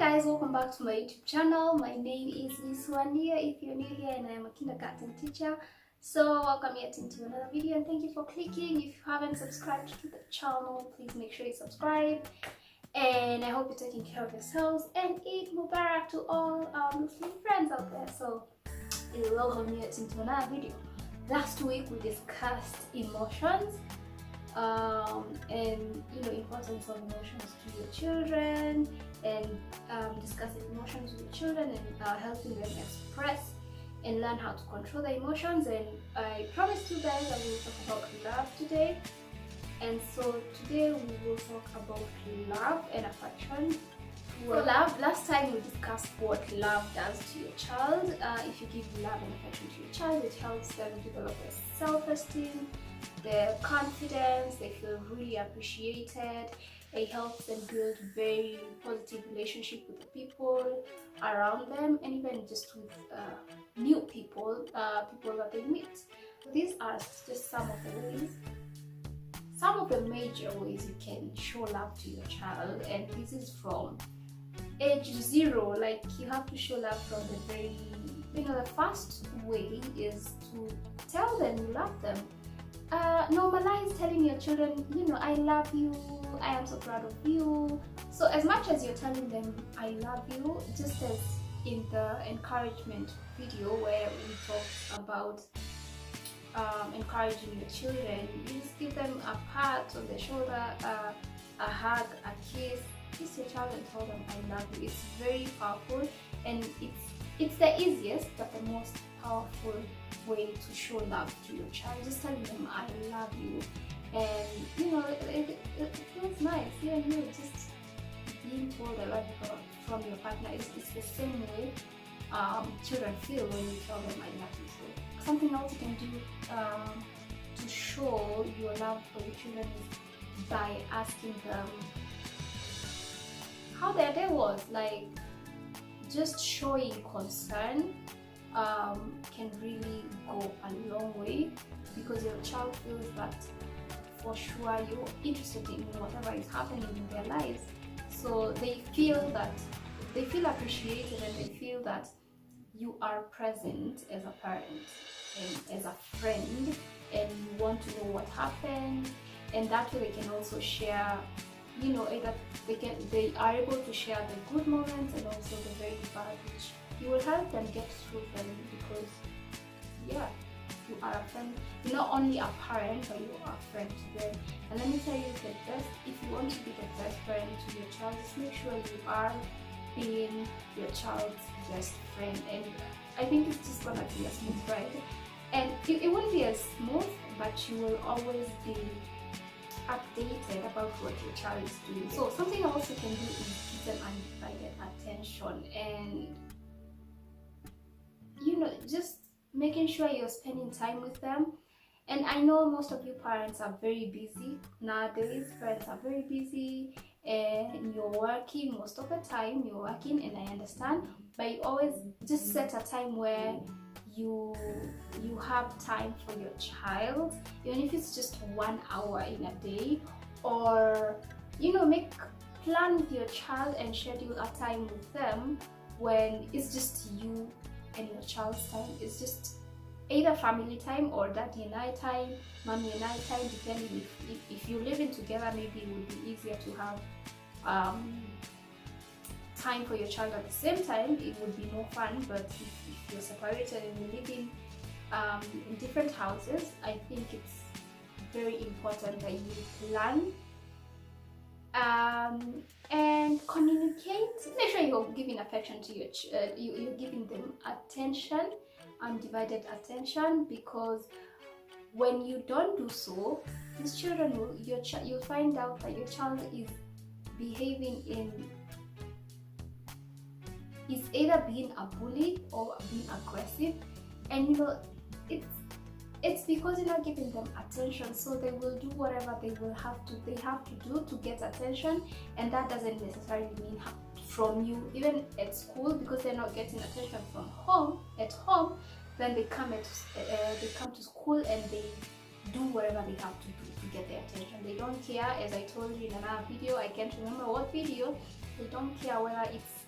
guys, welcome back to my YouTube channel. My name is Miss Wania if you're new here, and I am a kindergarten teacher. So welcome yet into another video, and thank you for clicking. If you haven't subscribed to the channel, please make sure you subscribe. And I hope you're taking care of yourselves, and Eid Mubarak to all our Muslim friends out there. So welcome yet into another video. Last week we discussed emotions and importance of emotions to your children, and discussing emotions with your children, and helping them express and learn how to control their emotions. And I promised you guys that we will talk about love today. And so today we will talk about love and affection. For love, last time we discussed what love does to your child. If you give love and affection to your child, it helps them develop their self-esteem, their confidence, they feel really appreciated. It helps them build very positive relationship with the people around them, and even just with new people, people that they meet. These are just some of the ways, some of the major ways you can show love to your child. And this is from age 0. Like, you have to show love from the very, the first way is to tell them you love them. Normalize telling your children, I love you, I am so proud of you. So as much as you're telling them I love you, just as in the encouragement video where we talked about encouraging your children, you just give them a pat on the shoulder, a hug, a kiss. Kiss your child and tell them I love you. It's very powerful, and it's the easiest but the most powerful way to show love to your child. Just telling them I love you, and it feels nice. You just being told I love you from your partner. It's the same way children feel when you tell them I love you. So something else you can do to show your love for your children is by asking them how their day was. Like, just showing concern can really go a long way, because your child feels that for sure you're interested in whatever is happening in their lives. So they feel appreciated, and they feel that you are present as a parent and as a friend, and you want to know what happened. And that way they can also share, either they are able to share the good moments and also the very bad, which you will help them get through them, because you are a friend. You're not only a parent, but you are a friend to them. And let me tell you, the best, if you want to be the best parent to your child, just make sure you are being your child's best friend. And I think it's just gonna be a smooth ride, and it won't be as smooth, but you will always be updated about what your child is doing. So something else you can do is give them undivided attention, and just making sure you're spending time with them. And I know most of you parents are very busy nowadays. Parents are very busy, and you're working most of the time. You're working, and I understand, but you always just set a time where you have time for your child, even if it's just 1 hour in a day, or make plan with your child and schedule a time with them when it's just you and your child's time. It's just either family time or daddy and I time, mommy and I time, depending if you're living together. Maybe it would be easier to have time for your child at the same time. It would be more fun. But if you're separated and you're living in different houses, I think it's very important that you plan and communicate. Make sure you're giving affection to your you're giving them attention, undivided attention, because when you don't do so, these children you'll find out that your child is behaving is either being a bully or being aggressive, and it's because you're not giving them attention. So they will do whatever they have to do to get attention, and that doesn't necessarily mean from you. Even at school, because they're not getting attention from home, then they come to school and they do whatever they have to do to get their attention. They don't care, as I told you in another video, I can't remember what video, they don't care whether it's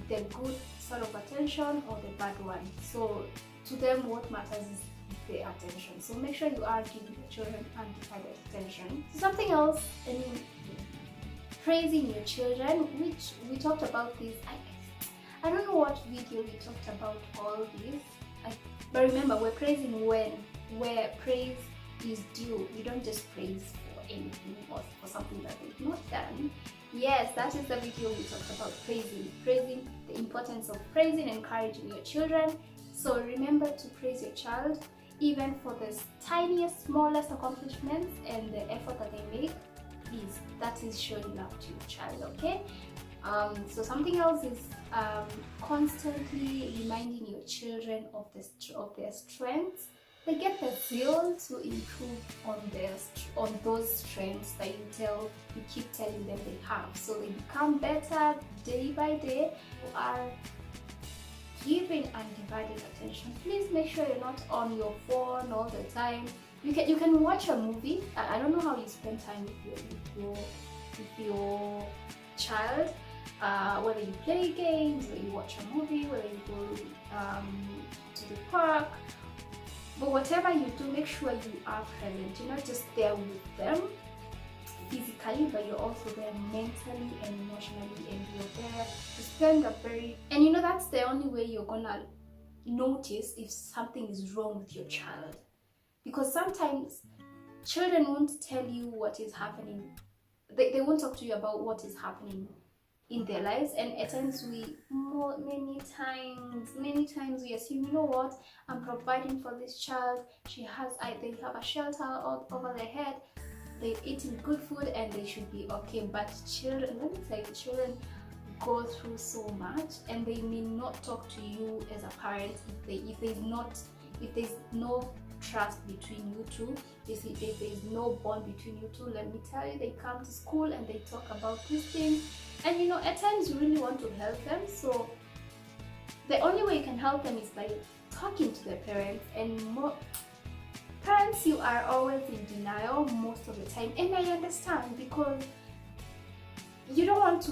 the good sort of attention or the bad one. So to them, what matters is the attention. So make sure you are giving your children undivided attention. Something else, praising your children, which we talked about this. I don't know what video we talked about all this. But remember, we're praising where praise is due. You don't just praise for anything or for something that they've not done. Yes, that is the video we talked about praising, the importance of praising, encouraging your children. So remember to praise your child even for the tiniest, smallest accomplishments and the effort that they make. Please, that is showing love to your child, okay? So something else is constantly reminding your children of their strengths. They get the zeal to improve on those strengths that you keep telling them they have. So they become better day by day. You are giving undivided attention. Please make sure you're not on your phone all the time. You can watch a movie. I don't know how you spend time with your child. Whether you play games, whether you watch a movie, whether you go to the park, but whatever you do, make sure you are present. You're not just there with them physically, but you're also there mentally and emotionally, and you're there to spend and that's the only way you're gonna notice if something is wrong with your child, because sometimes children won't tell you what is happening. They won't talk to you about what is happening in their lives, and at times many times we assume, you know what, I'm providing for this child, they have a shelter over their head, they're eating good food, and they should be okay. But children, let me tell you, children go through so much, and they may not talk to you as a parent if there's no trust between you two. If there's no bond between you two, let me tell you, they come to school and they talk about these things, and at times you really want to help them. So the only way you can help them is by talking to their parents, and parents, you are always in denial most of the time, and I understand, because you don't want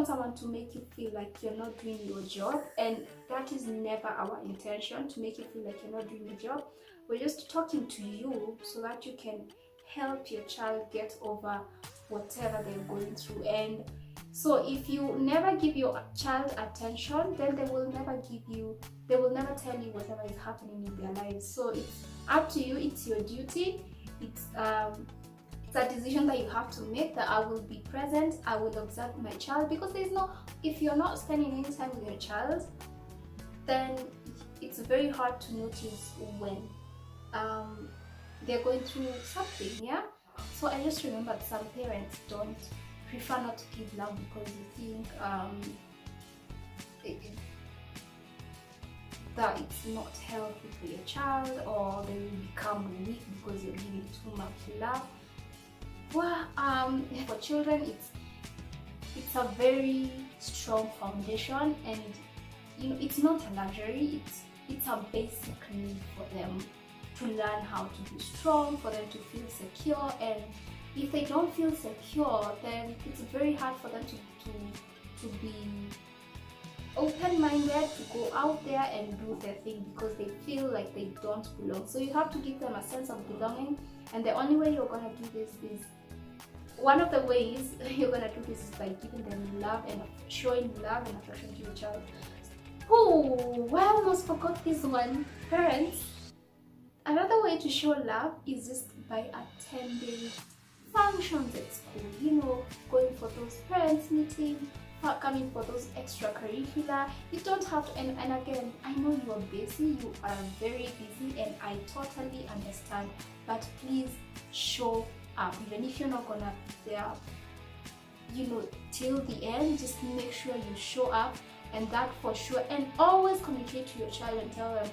someone to make you feel like you're not doing your job, and that is never our intention, to make you feel like you're not doing your job. We're just talking to you so that you can help your child get over whatever they're going through. And so if you never give your child attention, then they will never tell you whatever is happening in their lives. So it's up to you. It's your duty. It's a decision that you have to make, that I will be present, I will observe my child, because if you're not spending any time with your child, then it's very hard to notice when they're going through something. Yeah. So I just remember some parents prefer not to give love because you think that it's not healthy for your child, or they will become weak because you're giving too much love. Well, for children, it's a very strong foundation, and it's not a luxury. It's a basic need for them to learn how to be strong, for them to feel secure. And if they don't feel secure, then it's very hard for them to be open-minded, to go out there and do their thing, because they feel like they don't belong. So you have to give them a sense of belonging, and the only way you're gonna do this is, one of the ways you're gonna do this is by giving them love and showing love and affection to your child. Oh, I almost forgot this one. Parents, another way to show love is just by attending functions at school. Going for those parents meetings, coming for those extracurricular. You don't have to, and again, I know you are busy, you are very busy, and I totally understand, but please show up. Even if you're not gonna be there till the end, just make sure you show up, and that for sure. And always communicate to your child and tell them,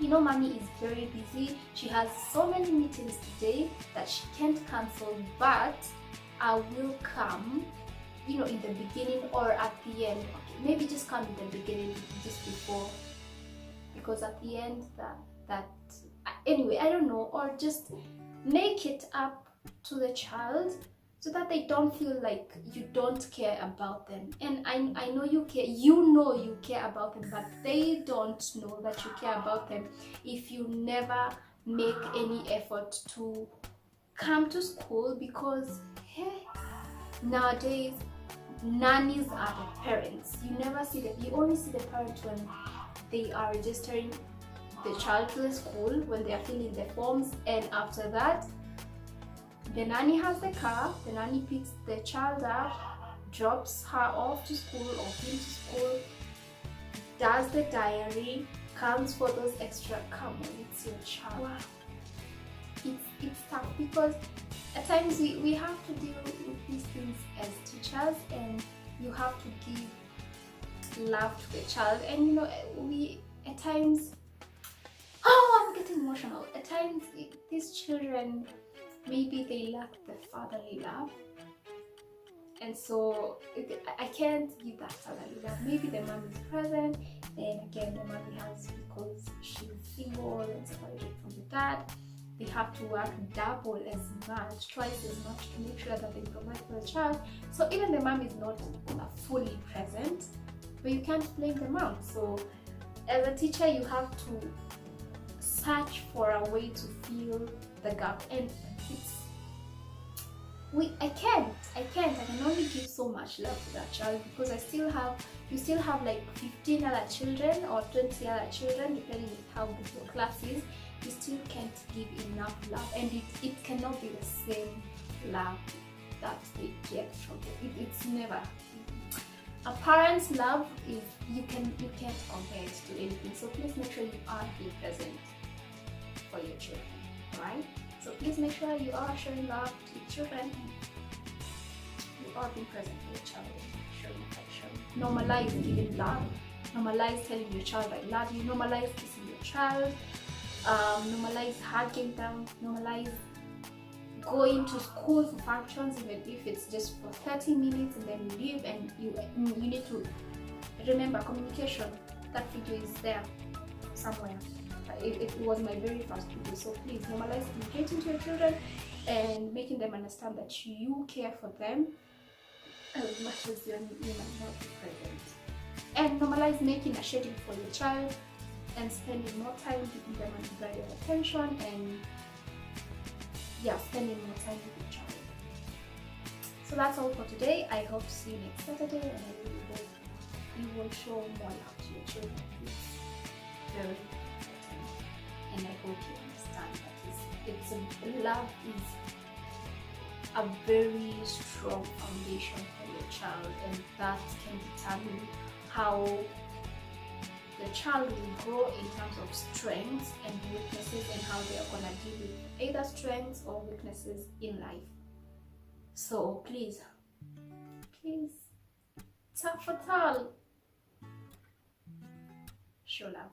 mommy is very busy, she has so many meetings today that she can't cancel, but I will come in the beginning or at the end. Okay, maybe just come in the beginning, just before, because at the end that anyway, I don't know, or just make it up to the child so that they don't feel like you don't care about them. And I know you care, you care about them, but they don't know that you care about them if you never make any effort to come to school. Because hey, nowadays nannies are the parents. You never see them, you only see the parents when they are registering the child to the school, when they are filling the forms, and after that the nanny has the car, the nanny picks the child up, drops her off to school or him to school, does the diary, counts for those extra. Come on, it's your child. Wow. It's tough, because at times we have to deal with these things as teachers, and you have to give love to the child. And you know, we at times, oh, I'm getting emotional. At times these children, maybe they lack the fatherly love, and so I can't give that fatherly love. Maybe the mom is present, and again the mommy has, because she's single and separated from the dad, they have to work double as much, twice as much, to make sure that they provide for the child. So even the mom is not fully present, but you can't blame the mom. So as a teacher, you have to search for a way to fill the gap, and I can only give so much love to that child, because you still have like 15 other children or 20 other children, depending on how big your class is. You still can't give enough love, and it cannot be the same love that they get from you. It's never. A parent's love is, you can't compare it to anything. So please make sure you are being present for your children, right? So please make sure you are showing love to your children. You are being present for your child. Showing affection. Normalize giving love. Normalize telling your child I love you. Normalize kissing your child. Normalize hugging them. Normalize going to school for functions, even if it's just for 30 minutes and then you leave, and you need to remember communication. That video is there somewhere. It was my very first video. So please normalize communicating to your children and making them understand that you care for them as much as you might not be present. And normalize making a schedule for your child and spending more time giving them undivided attention, and spending more time with your child. So that's all for today. I hope to see you next Saturday, and I really hope you will show more love to your children. It's very important, and I hope you understand that love is a very strong foundation for your child, and that can determine how the child will grow in terms of strengths and weaknesses, and how they are going to deal with either strengths or weaknesses in life. So please, tafatal, show love.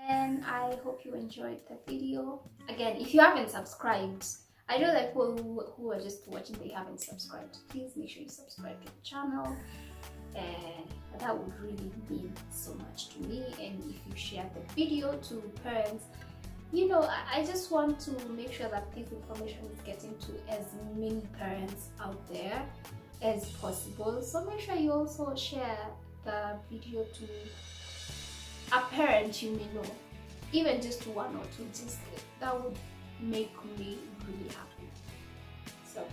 And I hope you enjoyed the video. Again, if you haven't subscribed, I know that people who are just watching, they haven't subscribed. Please make sure you subscribe to the channel, and that would really mean so much to me. And if you share the video to parents, you know, I just want to make sure that this information is getting to as many parents out there as possible. So make sure you also share the video to a parent you may know, even just one or two. Just that would make me really happy. So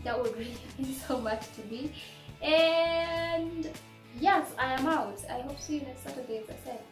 that would really mean so much to me. And yes, I am out. I hope to see you next Saturday, as I said.